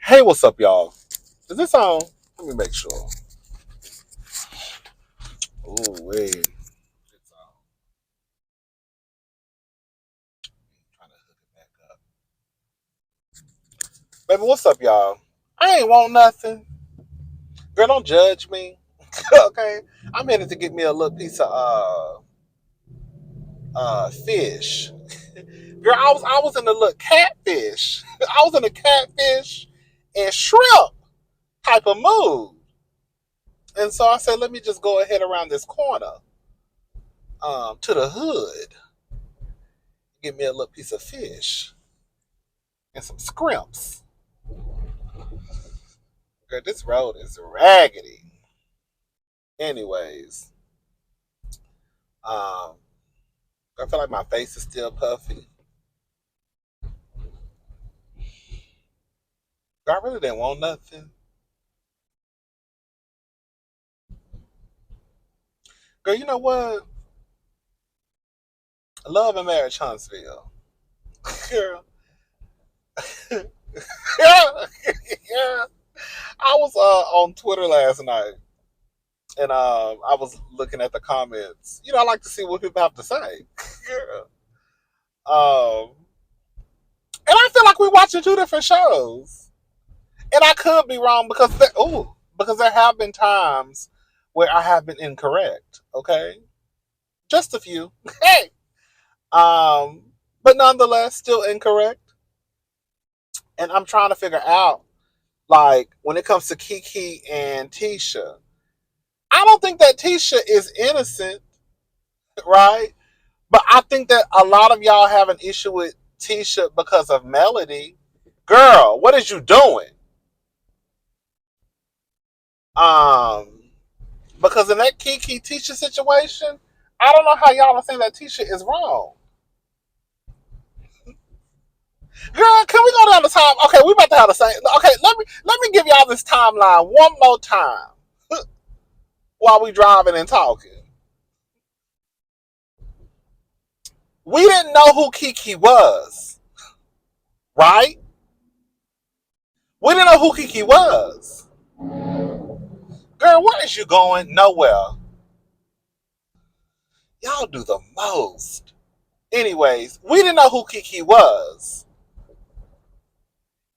Hey, what's up, y'all? Is this on? Let me make sure. Oh, wait. It's on. Trying to hook it back up. Baby, what's up, y'all? I ain't want nothing. Girl, don't judge me. Okay? I'm headed to get me a little piece of fish. Girl, I was in the little catfish. I was in a catfish and shrimp type of mood. And so I said, let me just go ahead around this corner to the hood. Get me a little piece of fish and some scrimps. Girl, this road is raggedy. Anyways, um, I feel like my face is still puffy. Girl, I really didn't want nothing. Girl, you know what? Love and Marriage Huntsville. Girl. Yeah. Yeah. I was on Twitter last night and I was looking at the comments. You know, I like to see what people have to say. Girl. Um, and I feel like we're watching two different shows. And I could be wrong because there have been times where I have been incorrect. Okay, just a few. Hey, um, but nonetheless, still incorrect. And I'm trying to figure out, like, when it comes to Kiki and Tisha, I don't think that Tisha is innocent, right? But I think that a lot of y'all have an issue with Tisha because of Melody. Girl, what is you doing? Um, Because in that Kiki Tisha situation, I don't know how y'all are saying that Tisha is wrong. Girl, can we go down the time? Okay, we about to have the same. Okay, let me give y'all this timeline one more time while we driving and talking. We didn't know who Kiki was, right? We didn't know who Kiki was. Girl, where is you going? Nowhere. Y'all do the most. Anyways, we didn't know who Kiki was.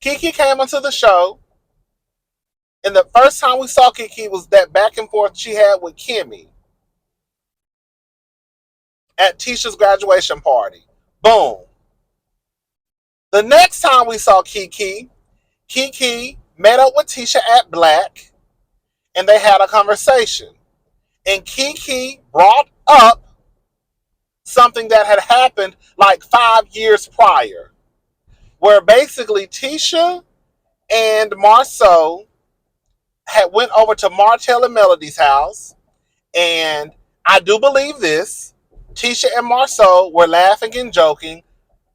Kiki came onto the show. And the first time we saw Kiki was that back and forth she had with Kimmy at Tisha's graduation party. Boom. The next time we saw Kiki, Kiki met up with Tisha at Black and they had a conversation. And Kiki brought up something that had happened like 5 years prior, where basically Tisha and Marceau had went over to Martell and Melody's house, and I do believe this. Tisha and Marceau were laughing and joking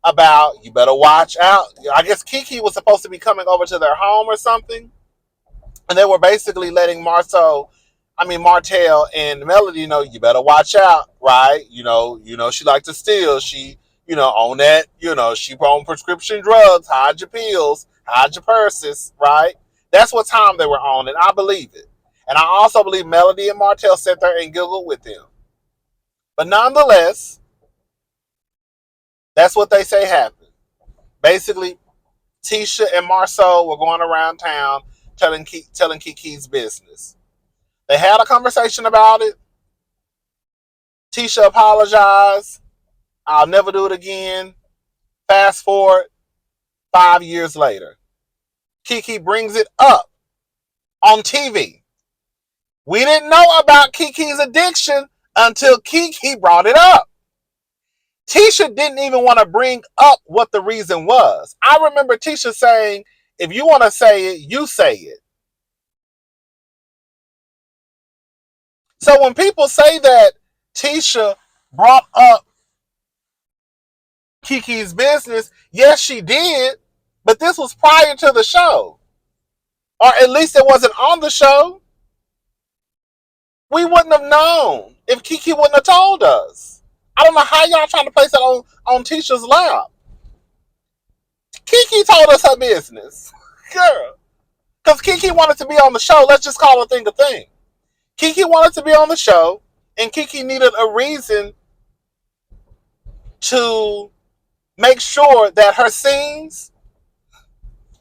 about, you better watch out. I guess Kiki was supposed to be coming over to their home or something, and they were basically letting Martell and Melody know, you better watch out, right? She liked to steal. She, on that, she on prescription drugs, hide your pills, hide your purses, right? That's what time they were on, and I believe it. And I also believe Melody and Martell sat there and giggled with them. But nonetheless, that's what they say happened. Basically, Tisha and Marceau were going around town telling Kiki's business. They had a conversation about it. Tisha apologized. I'll never do it again. Fast forward 5 years later. Kiki brings it up on TV. We didn't know about Kiki's addiction until Kiki brought it up. Tisha didn't even want to bring up what the reason was. I remember Tisha saying, if you want to say it, you say it. So when people say that Tisha brought up Kiki's business, yes, she did, but this was prior to the show. Or at least it wasn't on the show. We wouldn't have known if Kiki wouldn't have told us. I don't know how y'all trying to place it on Tisha's lap. Kiki told us her business. Girl. Because Kiki wanted to be on the show. Let's just call a thing a thing. Kiki wanted to be on the show, and Kiki needed a reason to make sure that her scenes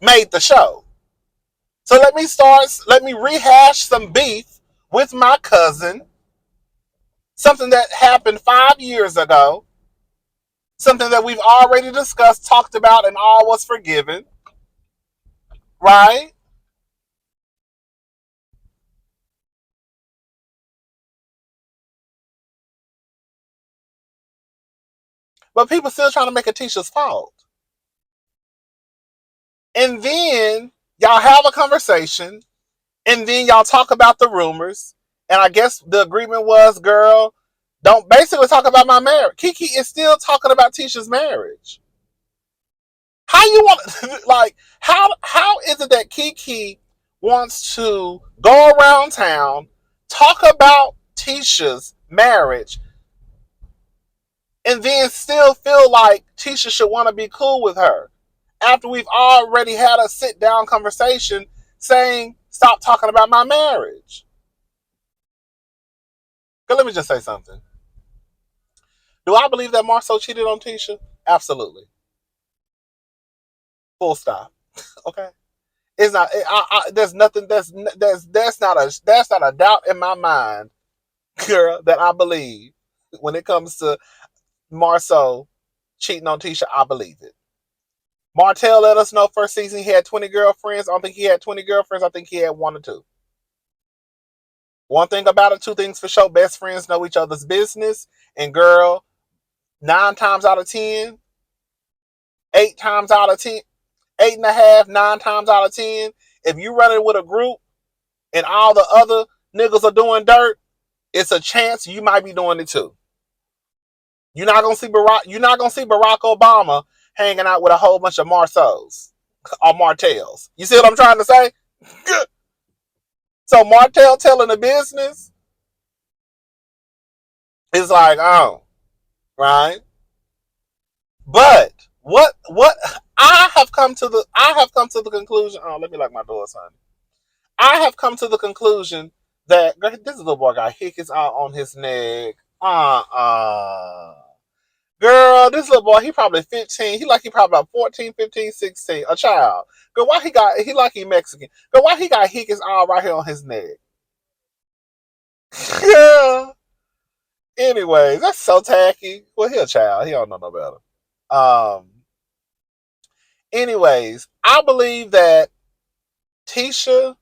made the show. So let me rehash some beef with my cousin. Something that happened 5 years ago. Something that we've already discussed, talked about, and all was forgiven. Right? But people still trying to make it Tisha's fault. And then y'all have a conversation, and then y'all talk about the rumors. And I guess the agreement was, girl, don't basically talk about my marriage. Kiki is still talking about Tisha's marriage. How you want like how is it that Kiki wants to go around town, talk about Tisha's marriage, and then still feel like Tisha should want to be cool with her after we've already had a sit down conversation saying, stop talking about my marriage? But let me just say something. Do I believe that Marceau cheated on Tisha? Absolutely. Full stop. Okay. It's not. There's nothing. That's not a doubt in my mind, girl, that I believe when it comes to Marceau cheating on Tisha. I believe it. Martell let us know first season he had 20 girlfriends. I don't think he had 20 girlfriends. I think he had 1 or 2. One thing about it, 2 things for sure: best friends know each other's business. And girl, 9 times out of 10, 8 times out of 10, 8.5, 9 times out of 10, if you running with a group and all the other niggas are doing dirt, it's a chance you might be doing it too. You're not gonna see Barack Obama hanging out with a whole bunch of Marceaus or Martells. You see what I'm trying to say? So Martell telling the business is like, oh, right. But what I have come to the conclusion. Oh, let me lock my doors, honey. I have come to the conclusion that this little boy got hickey's out on his neck. Girl, this little boy, he probably 15. He probably about 14, 15, 16. A child. Girl, why he like he Mexican. Girl, why he got hickey's all right here on his neck? Yeah. Anyways, that's so tacky. Well, he a child. He don't know no better. Anyways, I believe that Tisha,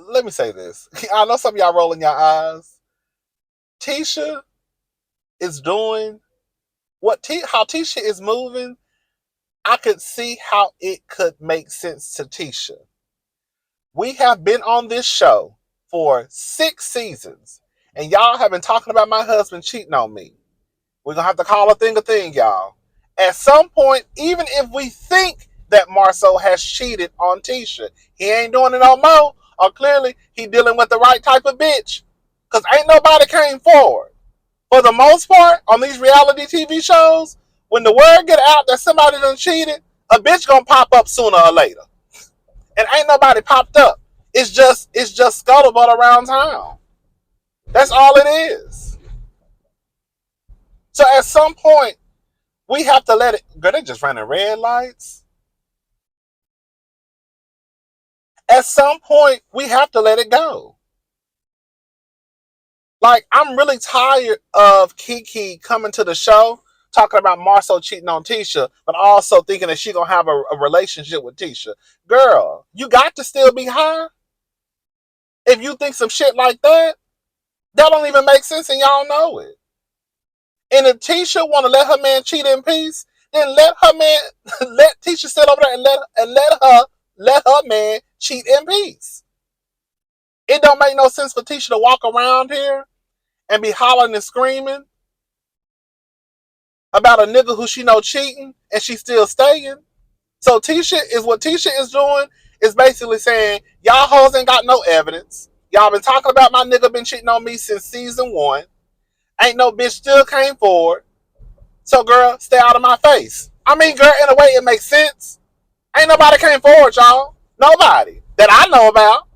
let me say this. I know some of y'all rolling your eyes. Tisha is doing how Tisha is moving. I could see how it could make sense to Tisha. We have been on this show for 6 seasons, and y'all have been talking about my husband cheating on me. We're going to have to call a thing, y'all. At some point, even if we think that Marceau has cheated on Tisha, he ain't doing it no more, or clearly he dealing with the right type of bitch, because ain't nobody came forward. For the most part, on these reality TV shows, when the word get out that somebody done cheated, a bitch gonna pop up sooner or later. And ain't nobody popped up. It's just scuttlebutt around town. That's all it is. So at some point, we have to let it. Girl, they just running red lights. At some point, we have to let it go. Like, I'm really tired of Kiki coming to the show talking about Marceau cheating on Tisha, but also thinking that she gonna have a relationship with Tisha. Girl, you got to still be high. If you think some shit like that, that don't even make sense, and y'all know it. And if Tisha want to let her man cheat in peace, then let Tisha sit over there and let her man cheat in peace. It don't make no sense for Tisha to walk around here and be hollering and screaming about a nigga who she know cheating and she still staying. So Tisha is doing is basically saying, y'all hoes ain't got no evidence. Y'all been talking about my nigga been cheating on me since season 1. Ain't no bitch still came forward. So girl, stay out of my face. I mean, girl, in a way it makes sense. Ain't nobody came forward, y'all. Nobody that I know about.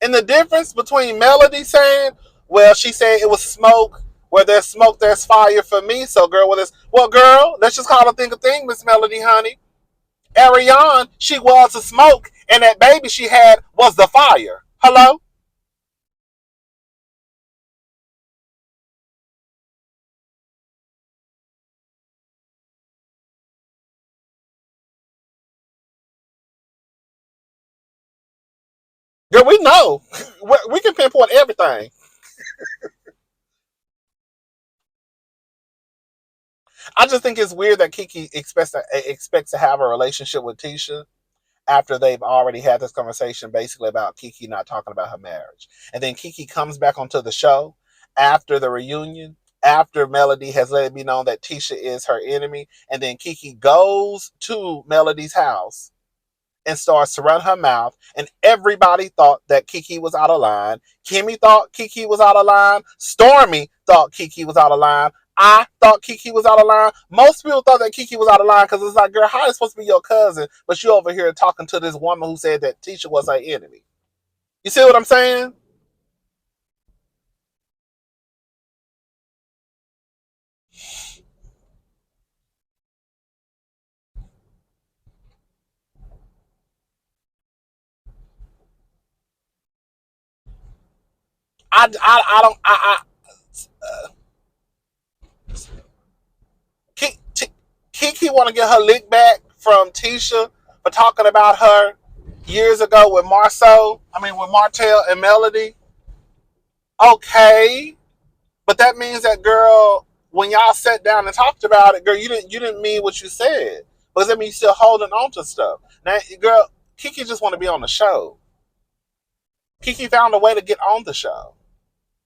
And the difference between Melody saying, well, she said it was smoke. Where there's smoke, there's fire for me. So, girl, girl, let's just call a thing a thing, Miss Melody, honey. Ariane, she was the smoke, and that baby she had was the fire. Hello? Girl, we know. We can pinpoint everything. I just think it's weird that Kiki expects to have a relationship with Tisha after they've already had this conversation basically about Kiki not talking about her marriage. And then Kiki comes back onto the show after the reunion, after Melody has let it be known that Tisha is her enemy. And then Kiki goes to Melody's house and starts to run her mouth. And everybody thought that Kiki was out of line. Kimmy thought Kiki was out of line. Stormy thought Kiki was out of line. I thought Kiki was out of line. Most people thought that Kiki was out of line because it's like, girl, how is it supposed to be your cousin? But you over here talking to this woman who said that Tisha was her enemy. You see what I'm saying? I don't, Kiki want to get her lick back from Tisha for talking about her years ago with with Martell and Melody. Okay, but that means that, girl, when y'all sat down and talked about it, girl, you didn't mean what you said. Because that means you're still holding on to stuff. Now, girl, Kiki just want to be on the show. Kiki found a way to get on the show.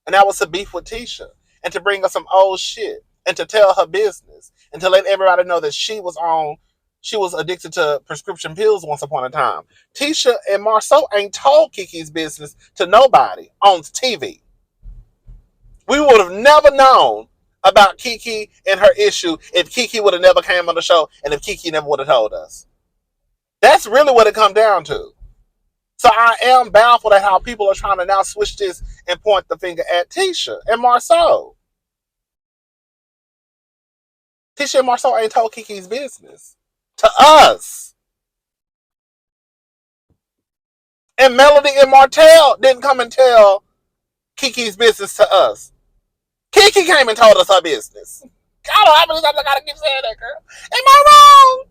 And that was to beef with Tisha. And to bring us some old shit. And to tell her business. And to let everybody know that she was addicted to prescription pills once upon a time. Tisha and Marceau ain't told Kiki's business to nobody on TV. We would have never known about Kiki and her issue if Kiki would have never came on the show and if Kiki never would have told us. That's really what it comes down to. So I am baffled at how people are trying to now switch this and point the finger at Tisha and Marceau. Tisha and Marceau ain't told Kiki's business to us. And Melody and Martell didn't come and tell Kiki's business to us. Kiki came and told us her business. I don't know how many times I gotta keep saying that, girl. Am I wrong?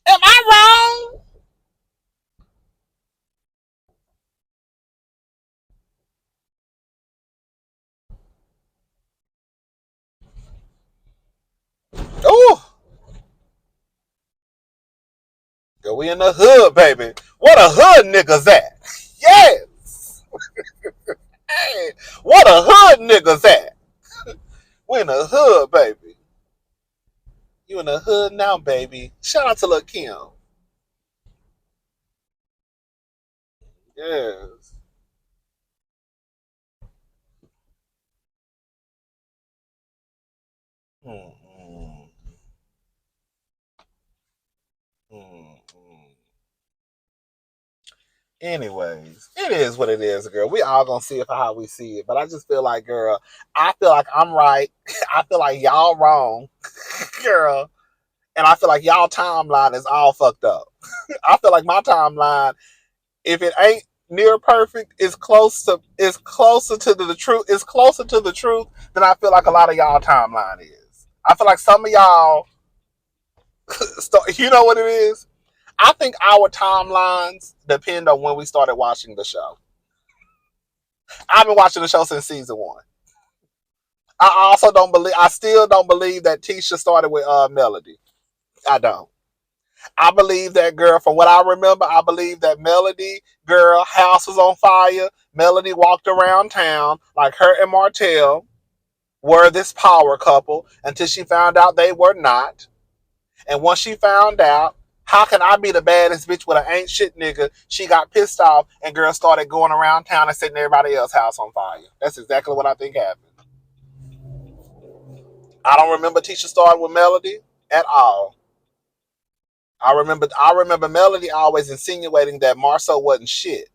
Am I wrong? Ooh. Girl, we in the hood, baby. What a hood niggas at? Yes. Hey, what a hood niggas at? We in the hood, baby. You in the hood now, baby. Shout out to Lil Kim. Yes. Mm-mm. Mm-mm. Anyways, it is what it is, girl. We all gonna see it for how we see it. But I just feel like, girl, I feel like I'm right. I feel like y'all wrong, girl. And I feel like y'all timeline is all fucked up. I feel like my timeline, if it ain't near perfect, is closer to the truth. Is closer to the truth than I feel like a lot of y'all timeline is. I feel like some of y'all, you know what it is. I think our timelines depend on when we started watching the show. I've been watching the show since season one. I still don't believe that Tisha started with Melody. I don't. I believe that, girl, from what I remember, I believe that Melody, girl, house was on fire. Melody walked around town like her and Martell were this power couple until she found out they were not. And once she found out, how can I be the baddest bitch with an ain't shit nigga? She got pissed off and girl started going around town and setting everybody else's house on fire. That's exactly what I think happened. I don't remember Tisha starting with Melody at all. I remember Melody always insinuating that Marceau wasn't shit.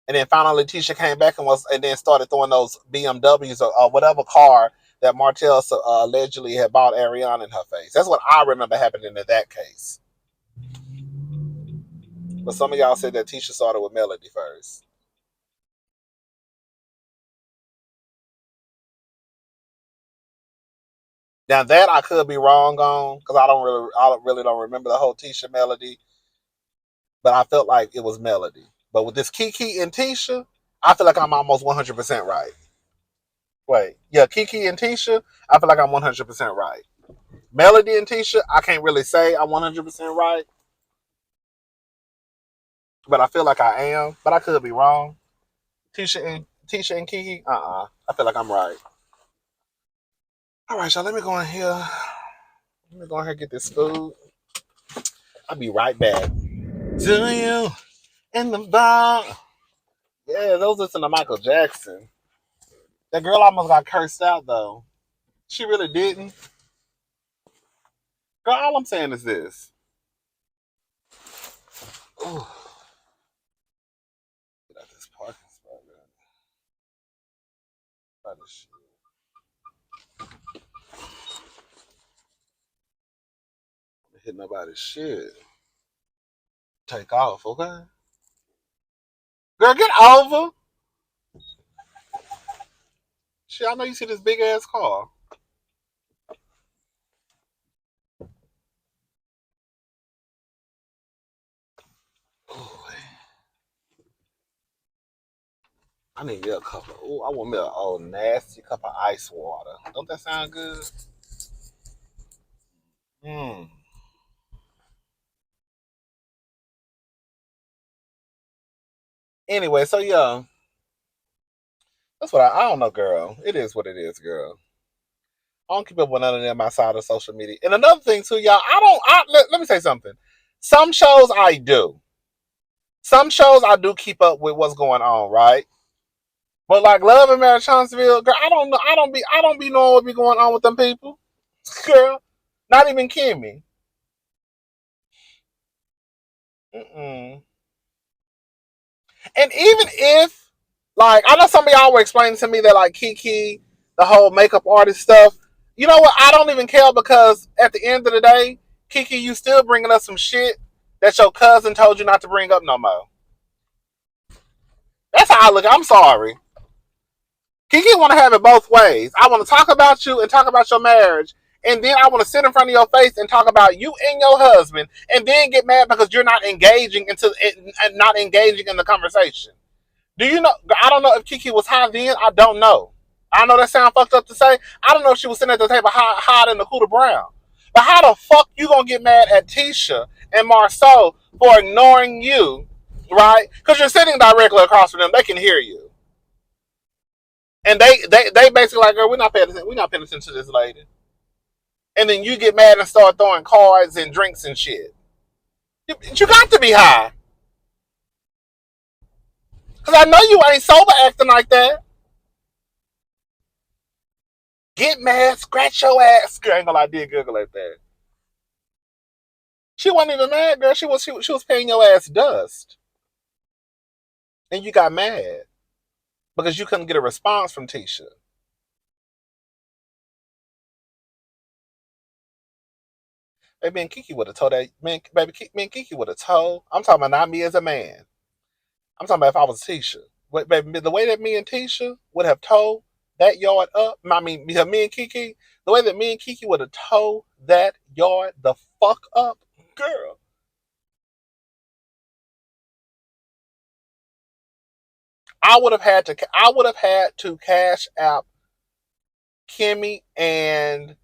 And then finally Tisha came back and then started throwing those BMWs or whatever car that Martell allegedly had bought Ariana in her face. That's what I remember happening in that case. But some of y'all said that Tisha started with Melody first. Now that I could be wrong on because I don't remember the whole Tisha Melody, but I felt like it was Melody. But with this Kiki and Tisha, I feel like I'm almost 100% right. Wait, yeah, Kiki and Tisha, I feel like I'm 100% right. Melody and Tisha, I can't really say I'm 100% right, but I feel like I am. But I could be wrong. Tisha and Kiki, I feel like I'm right. All right, y'all. Let me go in here. Let me go in here and get this food. I'll be right back. Do you in the bar? Yeah, those listen to Michael Jackson. That girl almost got cursed out though. She really didn't. Girl, all I'm saying is this. Ooh, get out this parking spot, man. Hit nobody's shit. Take off, okay? Girl, get over. Shit, I know you see this big ass car. Ooh, I need me a cup of. Ooh, I want me a old nasty cup of ice water. Don't that sound good? Hmm. Anyway, so yeah, that's what I don't know, girl. It is what it is, girl. I don't keep up with none of them outside of social media. And another thing too, y'all, I don't. Let me say something. Some shows I do. Some shows I do keep up with what's going on, right? But like Love and Marriage Huntsville, girl, I don't know. I don't be knowing what be going on with them people, girl. Not even Kimmy. Mm-mm. And even if, like, I know some of y'all were explaining to me that like Kiki, the whole makeup artist stuff. You know what? I don't even care because at the end of the day, Kiki, you still bringing up some shit that your cousin told you not to bring up no more. That's how I look. I'm sorry. Kiki want to have it both ways. I want to talk about you and talk about your marriage, and then I want to sit in front of your face and talk about you and your husband, and then get mad because you're not engaging into it and not engaging in the conversation. Do you know? I don't know if Kiki was high then. I don't know. I know that sounds fucked up to say. I don't know if she was sitting at the table hot in the cooler brown. But how the fuck you gonna get mad at Tisha and Marceau for ignoring you, right? Because you're sitting directly across from them. They can hear you. And they basically like, girl, we're not paying attention to this lady. And then you get mad and start throwing cards and drinks and shit. You got to be high. Cause I know you ain't sober acting like that. Get mad, scratch your ass. Girl, I ain't gonna lie, I did giggle like that. She wasn't even mad, girl. She was paying your ass dust. And you got mad. Because you couldn't get a response from Tisha. Baby, and Kiki would have told that man, baby, me and Kiki would have told. I'm talking about not me as a man. I'm talking about if I was Tisha. But baby, the way that me and Tisha would have towed that yard up, I mean, me and Kiki, the way that me and Kiki would have towed that yard the fuck up, girl. I would have had to cash out Kimmy and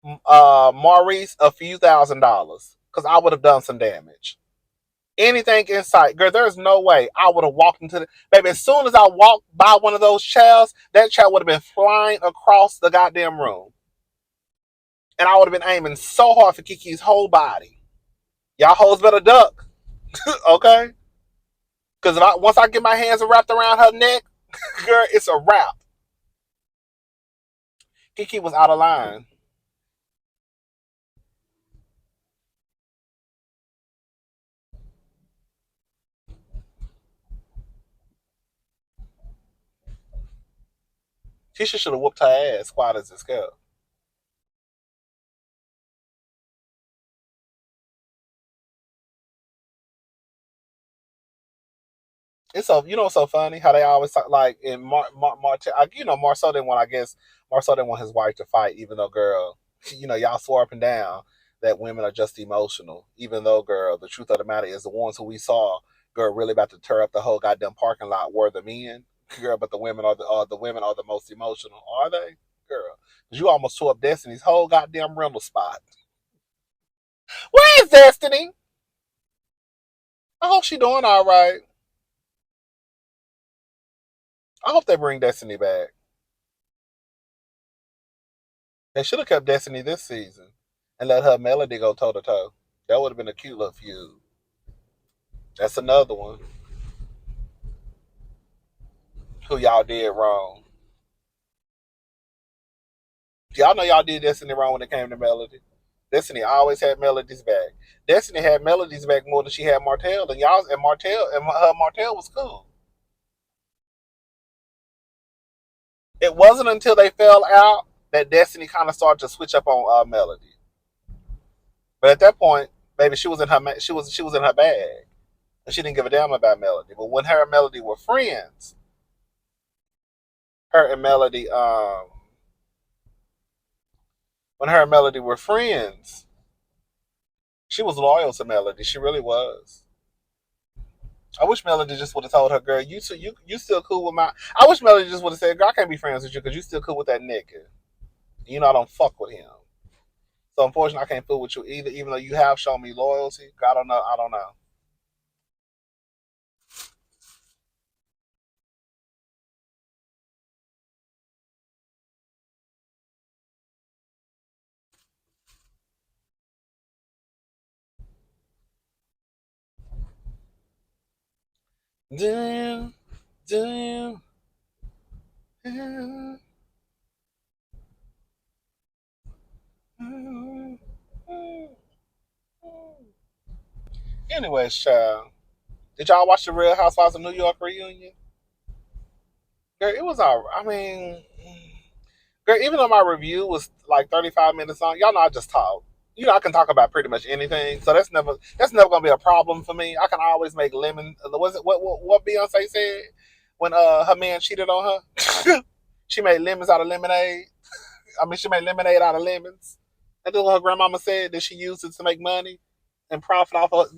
Maurice a few $1,000s because I would have done some damage. Anything in sight, girl. There's no way I would have walked into the baby. As soon as I walked by one of those chairs, that chair would have been flying across the goddamn room, and I would have been aiming so hard for Kiki's whole body. Y'all hoes better duck, okay? Because once I get my hands wrapped around her neck, girl, it's a wrap. Kiki was out of line. Tisha should have whooped her ass, quiet as it's kept. It's so so funny how they always talk like in Martel. Marceau didn't want. I guess Marceau didn't want his wife to fight, even though girl, y'all swore up and down that women are just emotional. Even though girl, the truth of the matter is the ones who we saw, girl, really about to tear up the whole goddamn parking lot were the men, girl. But the women are the most emotional, are they, girl? Because you almost tore up Destiny's whole goddamn rental spot. Where is Destiny? I hope she doing all right. I hope they bring Destiny back. They should have kept Destiny this season and let her Melody go toe to toe. That would have been a cute little feud. That's another one. Who y'all did wrong. Y'all know y'all did Destiny wrong when it came to Melody. Destiny always had Melody's back. Destiny had Melody's back more than she had Martell, and y'all and Martell and her Martell was cool. It wasn't until they fell out that Destiny kind of started to switch up on Melody. But at that point, baby, she was in her bag, and she didn't give a damn about Melody. But when her and Melody were friends, her and Melody, when her and Melody were friends, she was loyal to Melody. She really was. I wish Melody just would have told her, girl, you still cool with my. I wish Melody just would have said, girl, I can't be friends with you because you still cool with that nigga. I don't fuck with him. So unfortunately, I can't fool with you either. Even though you have shown me loyalty, I don't know. I don't know. Do you, do you? Anyways, child, did y'all watch the Real Housewives of New York reunion? Girl, it was all. I mean, girl, even though my review was like 35 minutes long, y'all know I just talk. I can talk about pretty much anything, so that's never gonna be a problem for me. I can always make lemon. Was it what Beyonce said when her man cheated on her? She made lemons out of lemonade. I mean, she made lemonade out of lemons. That's what her grandmama said that she used it to make money and profit off of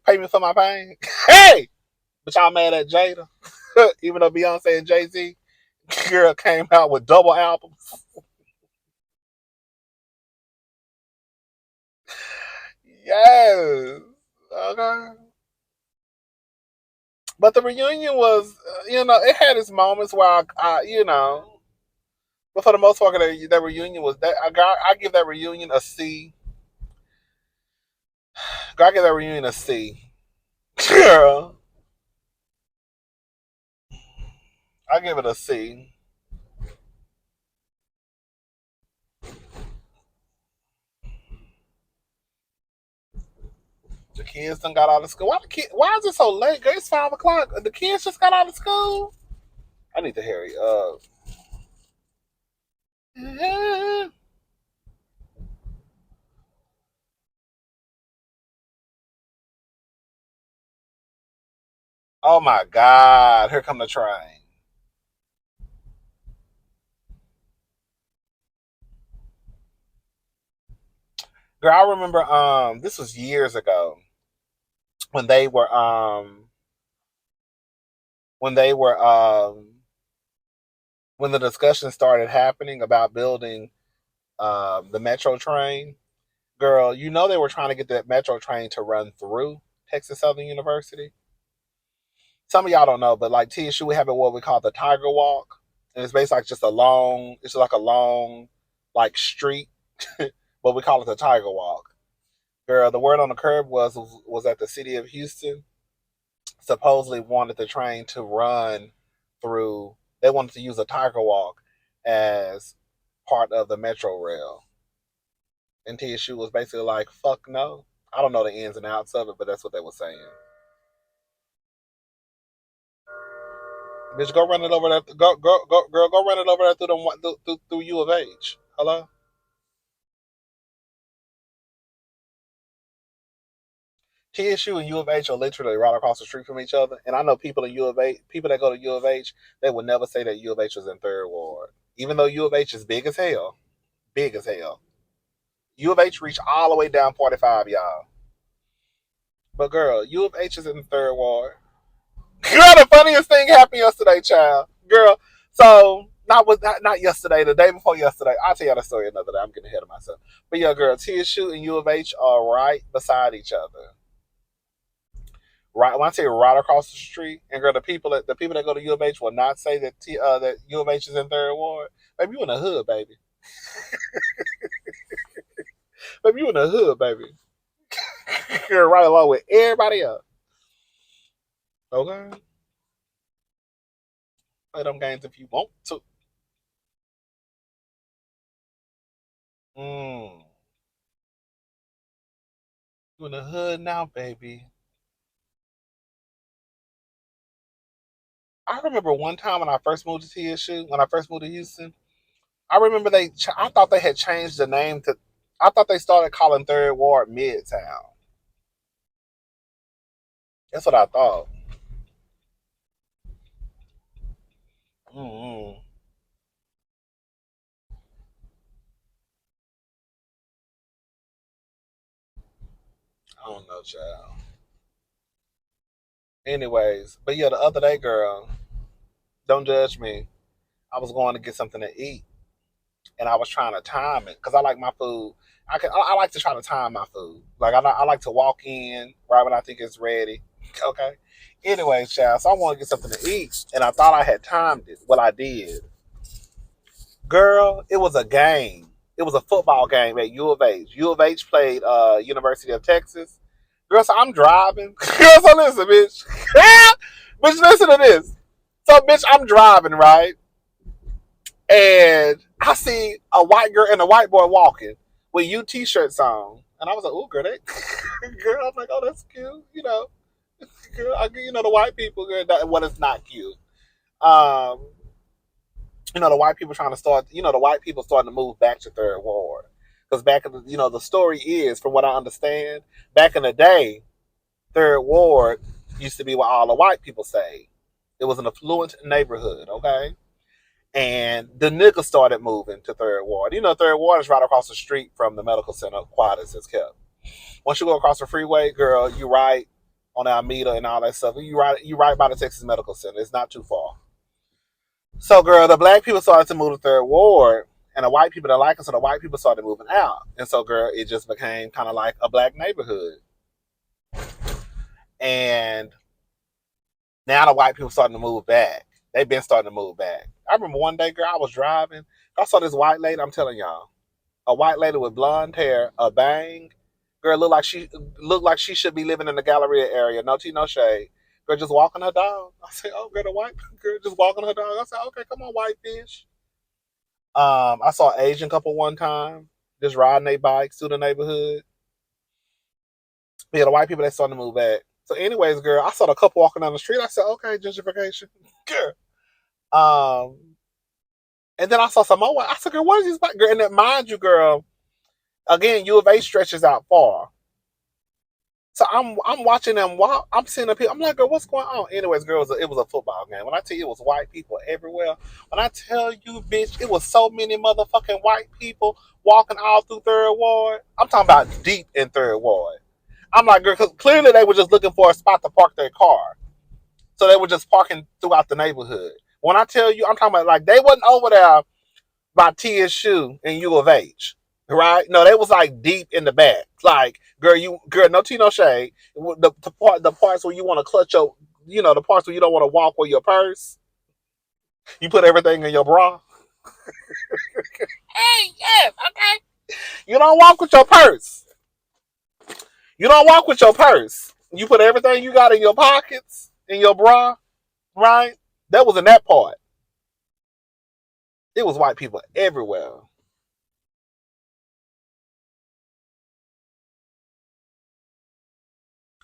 pay me for my pain. Hey, but y'all mad at Jada, even though Beyonce and Jay-Z girl came out with double albums. Yes. Okay. But the reunion was, it had its moments where but for the most part, that reunion was that I give that reunion a C. I give that reunion a C. Girl, I give it a C. The kids done got out of school. Why is it so late? Girl, it's 5 o'clock. The kids just got out of school. I need to hurry up. Oh my God! Here come the train. Girl, I remember. This was years ago when they were when they were when the discussion started happening about building the metro train. Girl, they were trying to get that metro train to run through Texas Southern University. Some of y'all don't know, but like TSU, we have what we call the Tiger Walk, and it's basically like just a long. It's like a long, like street, but we call it the Tiger Walk. Girl, the word on the curb was that the city of Houston supposedly wanted the train to run through. They wanted to use a Tiger Walk as part of the Metro Rail. And TSU was basically like, fuck no. I don't know the ins and outs of it, but that's what they were saying. Bitch, go run it over there. Girl, go run it over there through U of H. Hello? TSU and U of H are literally right across the street from each other. And I know people in U of H, people that go to U of H, they would never say that U of H was in third ward. Even though U of H is big as hell. Big as hell. U of H reached all the way down 45, y'all. But girl, U of H is in the third ward. Girl, the funniest thing happened yesterday, child. Girl, so not yesterday, the day before yesterday. I'll tell you the story another day. I'm getting ahead of myself. But yeah, girl, TSU and U of H are right beside each other. Right, when I say right across the street, and girl, the people that go to U of H will not say that that U of H is in third ward. Baby, you in the hood, baby. Baby, you in the hood, baby. Girl, right along with everybody else. Okay, play them games if you want to. Mm. You in the hood now, baby. I remember one time when I first moved to TSU, when I first moved to Houston, I remember I thought they had changed the name to, I thought they started calling Third Ward Midtown. That's what I thought. Mm-hmm. I don't know, child. Anyways, but yeah, the other day, girl, don't judge me. I was going to get something to eat, and I was trying to time it because I like my food. I like to try to time my food. Like I like to walk in right when I think it's ready. Okay. Anyways, child, so I want to get something to eat, and I thought I had timed it. Well, I did. Girl, it was a game. It was a football game at U of H. U of H played University of Texas. Girl, so I'm driving. Girl, so listen, bitch. Bitch, listen to this. So, bitch, I'm driving, right? And I see a white girl and a white boy walking with U t-shirts on. And I was like, oh, girl, that girl, I'm like, oh, that's cute. Girl, the white people, girl, that, what is not cute. Um, the white people trying to start, the white people starting to move back to third ward. Because back in the story is, from what I understand, back in the day, third ward used to be where all the white people stayed. It was an affluent neighborhood, okay? And the niggas started moving to third ward. Third ward is right across the street from the medical center, Quadis is kept. Once you go across the freeway, girl, you right on Alameda and all that stuff. You right by the Texas Medical Center. It's not too far. So, girl, the black people started to move to third ward, and the white people didn't like it, so the white people started moving out. And so, girl, it just became kind of like a black neighborhood. And now the white people starting to move back. They've been starting to move back. I remember one day, girl, I was driving. I saw this white lady. I'm telling y'all, a white lady with blonde hair, a bang. Girl, looked like she should be living in the Galleria area. No tea, no shade. Girl, just walking her dog. I said, oh, girl, the white girl just walking her dog. I said, okay, come on, white fish. I saw an Asian couple one time just riding their bikes through the neighborhood. Yeah, the white people they starting to move back. So, anyways, girl, I saw the couple walking down the street. I said, okay, gentrification. Girl. Um, and then I saw some more. I said, girl, what is this? Girl? And then, mind you, girl, again, U of A stretches out far. So I'm watching them walk. I'm seeing the people. I'm like, girl, what's going on? Anyways, girl, it was a football game. When I tell you it was white people everywhere. When I tell you, bitch, it was so many motherfucking white people walking all through third ward. I'm talking about deep in third ward. I'm like, girl, because clearly they were just looking for a spot to park their car. So they were just parking throughout the neighborhood. When I tell you, I'm talking about like they wasn't over there by TSU and U of H. Right? No, they was like deep in the back. Like, girl, no tea, no shade. The parts where you want to clutch the parts where you don't want to walk with your purse. You put everything in your bra. Hey, yes, okay. You don't walk with your purse. You don't walk with your purse. You put everything you got in your pockets, in your bra, right? That was in that part. It was white people everywhere.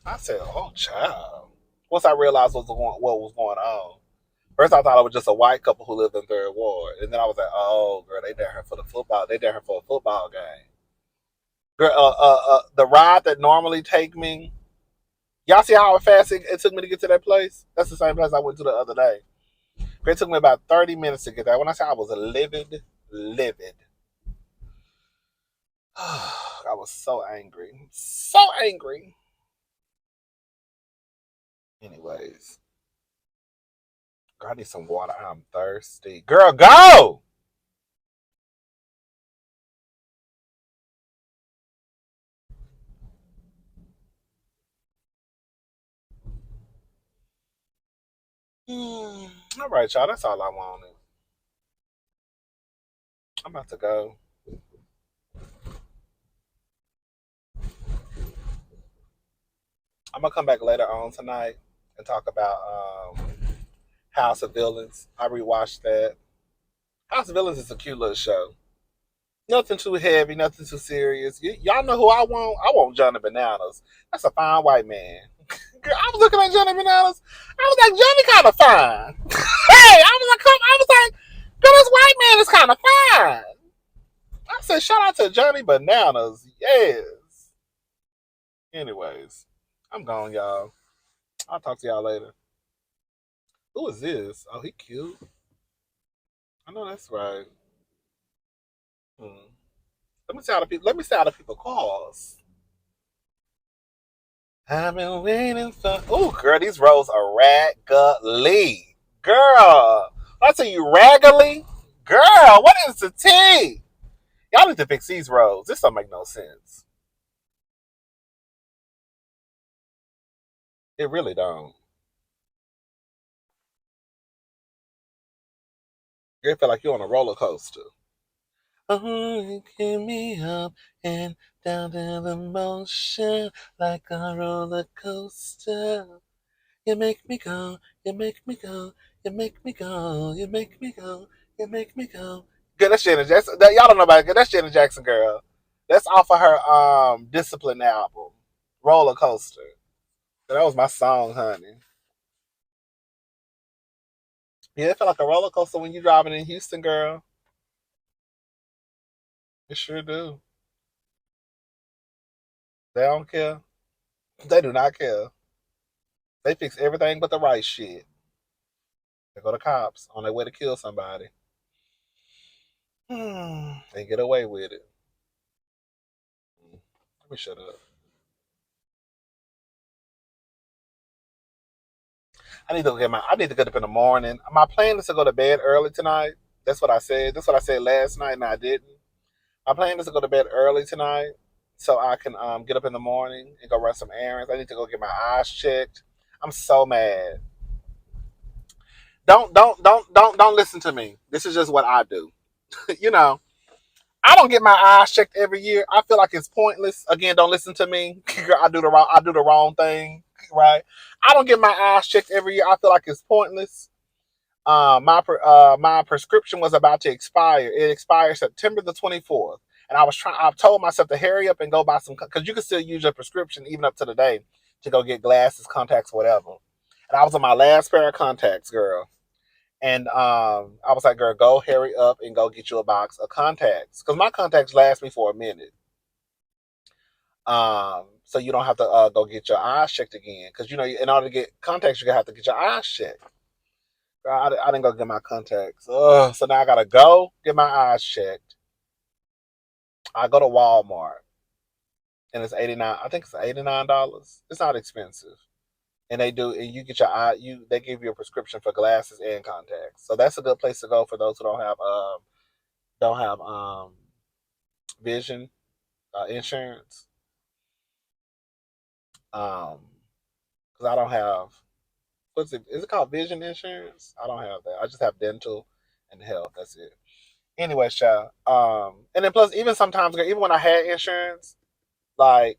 I said, "Oh, child." Once I realized what was going on, first I thought it was just a white couple who lived in Third Ward, and then I was like, "Oh, girl, they down here for the football. They down here for a football game." Girl, the ride that normally take me. Y'all see how fast it took me to get to that place? That's the same place I went to the other day. It took me about 30 minutes to get there. When I say I was livid, livid. I was so angry. So angry. Anyways, girl, I need some water. I'm thirsty. Girl, go! All right, y'all. That's all I wanted. I'm about to go. I'm gonna come back later on tonight and talk about House of Villains. I rewatched that. House of Villains is a cute little show. Nothing too heavy, nothing too serious. Y'all know who I want? I want Johnny Bananas. That's a fine white man. Girl, I was looking at Johnny Bananas. I was like, Johnny kind of fine. Hey, I was like, girl, this white man is kind of fine. I said, shout out to Johnny Bananas. Yes. Anyways, I'm gone, y'all. I'll talk to y'all later. Who is this? Oh, he cute. I know that's right. Hmm. Let me see how the people. Let me see how the people calls. I've been waiting for. Oh, girl, these rolls are raggedy. Girl, I tell you, raggedy. Girl, what is the tea? Y'all need to fix these rolls. This don't make no sense. It really don't. You feel like you're on a roller coaster. Oh, you give me up and down the motion like a roller coaster. You make me go, you make me go, you make me go, you make me go, you make me go. Good, that's Janet Jackson. Y'all don't know about it. That's Janet Jackson, girl. That's off of her Discipline album, Roller Coaster. That was my song, honey. Yeah, it felt like a roller coaster when you driving in Houston, girl. It sure do. They don't care. They do not care. They fix everything but the right shit. They go to cops on their way to kill somebody. They get away with it. Let me shut up. I need to get up in the morning. My plan is to go to bed early tonight. That's what I said. That's what I said last night, and I didn't. My plan is to go to bed early tonight so I can get up in the morning and go run some errands. I need to go get my eyes checked. I'm so mad. Don't listen to me. This is just what I do. You know, I don't get my eyes checked every year. I feel like it's pointless. Again, don't listen to me. I do the wrong thing, right? I don't get my eyes checked every year. I feel like it's pointless. My prescription was about to expire. It expired September the 24th, and I told myself to hurry up and go buy some because you can still use your prescription even up to the day to go get glasses, contacts, whatever. And I was on my last pair of contacts, girl. And I was like, girl, go hurry up and go get you a box of contacts because my contacts last me for a minute. So you don't have to go get your eyes checked again because you know in order to get contacts, you're gonna have to get your eyes checked. I didn't go get my contacts. Ugh, so now I gotta go get my eyes checked. I go to Walmart and it's 89. I think it's $89. It's not expensive, and and you get your eye. They give you a prescription for glasses and contacts. So that's a good place to go for those who don't have vision insurance. Because I don't have what's it? Is it called vision insurance? I don't have that. I just have dental and health. That's it. Anyway, child. And then plus, even sometimes, even when I had insurance, like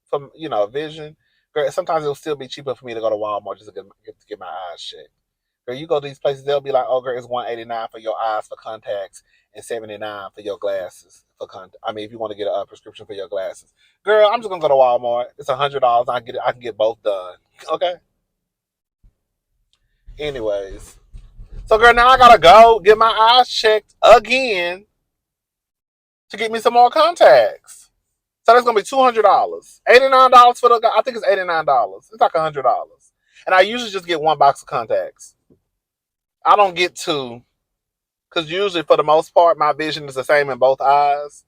from vision, sometimes it'll still be cheaper for me to go to Walmart just to get my eyes checked. Girl, you go to these places, they'll be like, oh, girl, it's $189 for your eyes for contacts and $79 for your glasses for I mean, if you want to get a prescription for your glasses, girl, I'm just gonna go to Walmart. It's $100. I can get both done. Okay. Anyways, so girl, now I gotta go get my eyes checked again to get me some more contacts. So that's gonna be $200. $89 for the. I think it's $89. It's like $100. And I usually just get one box of contacts. I don't get two because usually, for the most part, my vision is the same in both eyes.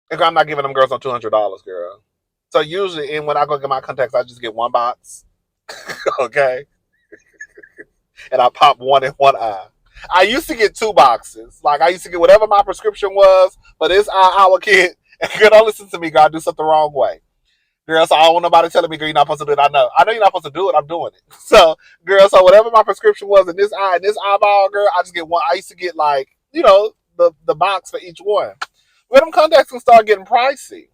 And I'm not giving them girls no $200, girl. So usually, and when I go get my contacts, I just get one box. Okay, and I pop one in one eye. I used to get two boxes. Like I used to get whatever my prescription was for this eye I would get. And girl, don't listen to me, girl. I do something the wrong way. Girl, so I don't want nobody telling me, girl, you're not supposed to do it. I know. I know you're not supposed to do it. I'm doing it. So, girl, so whatever my prescription was in this eye, in this eyeball, girl, I just get one. I used to get like, the box for each one. But them contacts can start getting pricey.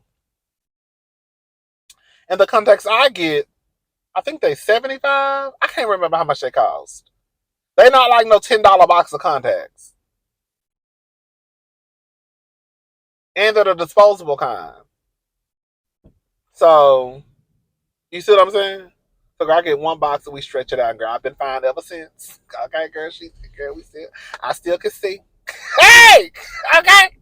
And the contacts I get, I think they $75. I can't remember how much they cost. They not like no $10 box of contacts. And they're the disposable kind. So, you see what I'm saying? So girl, I get one box and we stretch it out, girl. I've been fine ever since. Okay, girl, we still, I still can see. Hey! Okay!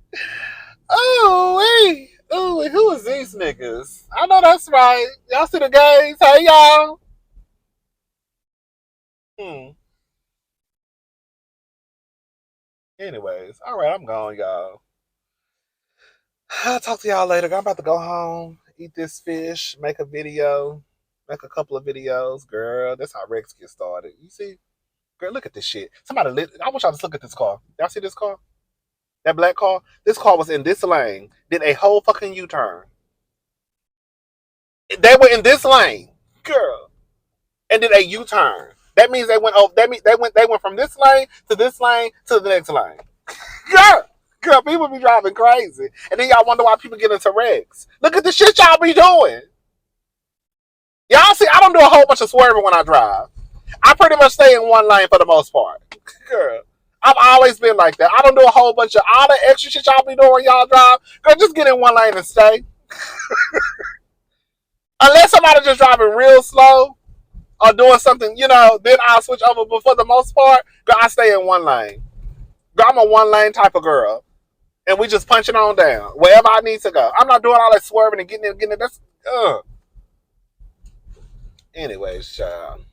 Oh, wait. Oh, who is these niggas? I know that's right. Y'all see the gays? Hey, y'all. Hmm. Anyways, all right, I'm gone, y'all. I'll talk to y'all later. I'm about to go home, eat this fish, make a video, make a couple of videos. Girl, that's how Rex gets started. You see? Girl, look at this shit. Somebody lit. I want y'all to look at this car. Y'all see this car? That black car? This car was in this lane, did a whole fucking U-turn. They were in this lane, girl, and did a U-turn. That means they went over. That means they went from this lane to the next lane. Girl, people be driving crazy, and then y'all wonder why people get into wrecks. Look at the shit y'all be doing. Y'all see, I don't do a whole bunch of swerving when I drive. I pretty much stay in one lane for the most part. Girl, I've always been like that. I don't do a whole bunch of all the extra shit y'all be doing when y'all drive. Girl, just get in one lane and stay. Unless somebody just driving real slow or doing something, then I'll switch over. But for the most part, girl, I stay in one lane. Girl, I'm a one lane type of girl. And we just punching on down wherever I need to go. I'm not doing all that swerving and getting it. That's Anyways, child.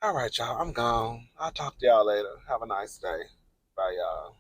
All right, y'all. I'm gone. I'll talk to y'all later. Have a nice day. Bye, y'all.